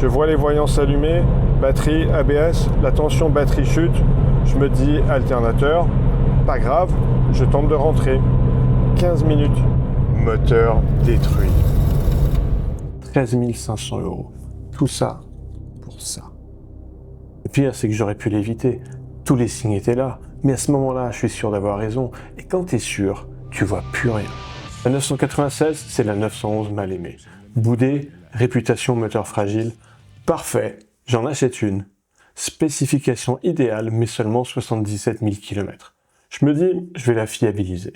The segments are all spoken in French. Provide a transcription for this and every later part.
Je vois les voyants s'allumer, batterie, ABS, la tension batterie chute. Je me dis alternateur, pas grave, je tente de rentrer. 15 minutes, moteur détruit. 13 500 €. Tout ça pour ça. Le pire, c'est que j'aurais pu l'éviter. Tous les signes étaient là. Mais à ce moment-là, je suis sûr d'avoir raison. Et quand t'es sûr, tu vois plus rien. La 996, c'est la 911 mal aimée. Boudée, réputation moteur fragile. Parfait, j'en achète une. Spécification idéale, mais seulement 77 000 km. Je me dis, je vais la fiabiliser.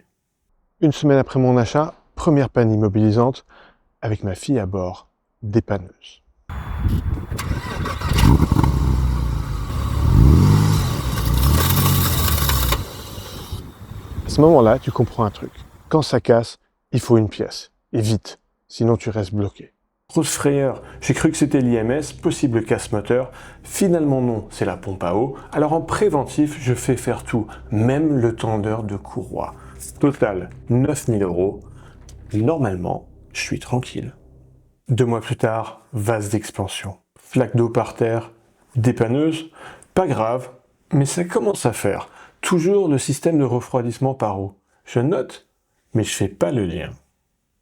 Une semaine après mon achat, première panne immobilisante, avec ma fille à bord, dépanneuse. À ce moment-là, tu comprends un truc. Quand ça casse, il faut une pièce. Et vite, sinon tu restes bloqué. Grosse frayeur, j'ai cru que c'était l'IMS, possible casse moteur. Finalement non, c'est la pompe à eau. Alors en préventif, je fais faire tout, même le tendeur de courroie. Total, 9 000 €. Normalement, je suis tranquille. 2 mois plus tard, vase d'expansion. Flaque d'eau par terre, dépanneuse, pas grave, mais ça commence à faire. Toujours le système de refroidissement par eau. Je note, mais je fais pas le lien.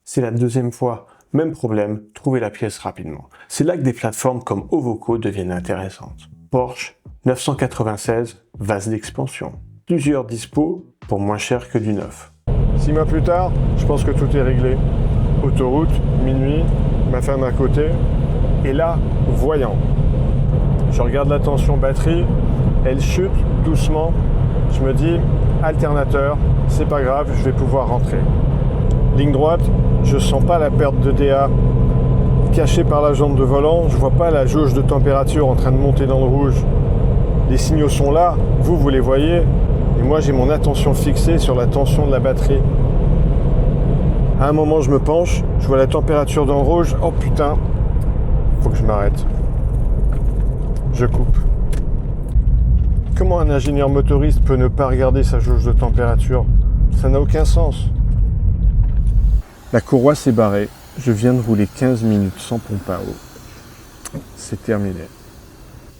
C'est la deuxième fois, même problème, trouver la pièce rapidement. C'est là que des plateformes comme Ovoco deviennent intéressantes. Porsche 996, vase d'expansion. Plusieurs dispos pour moins cher que du neuf. 6 mois plus tard, je pense que tout est réglé. Autoroute, minuit, ma femme à côté. Et là, voyant. Je regarde la tension batterie, elle chute doucement. Je me dis, alternateur, c'est pas grave, je vais pouvoir rentrer. Ligne droite, je sens pas la perte de DA cachée par la jambe de volant, je vois pas la jauge de température en train de monter dans le rouge. Les signaux sont là, vous les voyez, et moi j'ai mon attention fixée sur la tension de la batterie. À un moment je me penche, je vois la température dans le rouge, oh putain, faut que je m'arrête. Je coupe. Comment un ingénieur motoriste peut ne pas regarder sa jauge de température? Ça n'a aucun sens. La courroie s'est barrée. Je viens de rouler 15 minutes sans pompe à eau. C'est terminé.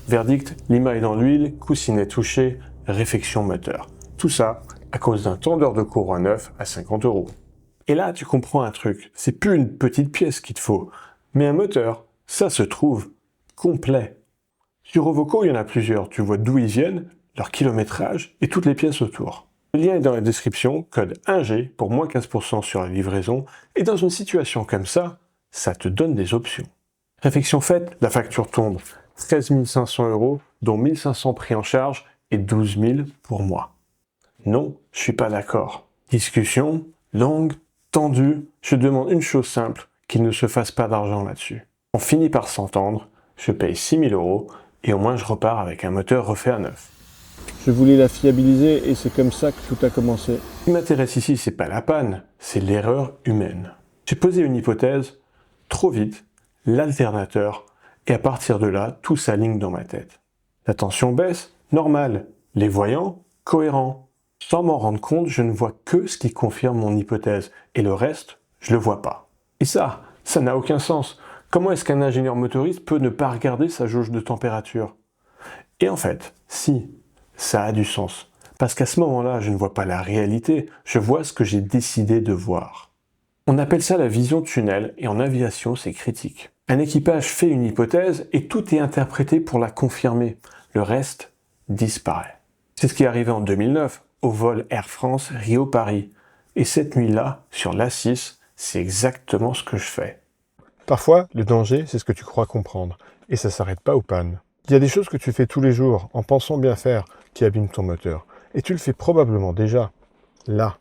Verdict, Lima est dans l'huile, coussinet touché, réfection moteur. Tout ça à cause d'un tendeur de courroie neuf à 50 €. Et là, tu comprends un truc. C'est plus une petite pièce qu'il te faut, mais un moteur. Ça se trouve complet. Sur Ovoco, il y en a plusieurs. Tu vois d'où ils viennent, leur kilométrage et toutes les pièces autour. Le lien est dans la description, code 1G pour moins 15% sur la livraison. Et dans une situation comme ça te donne des options. Réflexion faite, la facture tombe. 13 500 €, dont 1 500 pris en charge et 12 000 pour moi. Non, je suis pas d'accord. Discussion longue, tendue. Je demande une chose simple, qu'il ne se fasse pas d'argent là-dessus. On finit par s'entendre. Je paye 6 000 € et au moins je repars avec un moteur refait à neuf. Je voulais la fiabiliser et c'est comme ça que tout a commencé. Ce qui m'intéresse ici, c'est pas la panne, c'est l'erreur humaine. J'ai posé une hypothèse, trop vite, l'alternateur, et à partir de là, tout s'aligne dans ma tête. La tension baisse, normal. Les voyants, cohérents. Sans m'en rendre compte, je ne vois que ce qui confirme mon hypothèse, et le reste, je le vois pas. Et ça n'a aucun sens. Comment est-ce qu'un ingénieur motoriste peut ne pas regarder sa jauge de température? Et en fait, si, ça a du sens. Parce qu'à ce moment-là, je ne vois pas la réalité, je vois ce que j'ai décidé de voir. On appelle ça la vision tunnel, et en aviation, c'est critique. Un équipage fait une hypothèse, et tout est interprété pour la confirmer. Le reste disparaît. C'est ce qui est arrivé en 2009, au vol Air France Rio-Paris. Et cette nuit-là, sur l'A6, c'est exactement ce que je fais. Parfois, le danger, c'est ce que tu crois comprendre, et ça s'arrête pas aux pannes. Il y a des choses que tu fais tous les jours, en pensant bien faire, qui abîment ton moteur. Et tu le fais probablement déjà, là.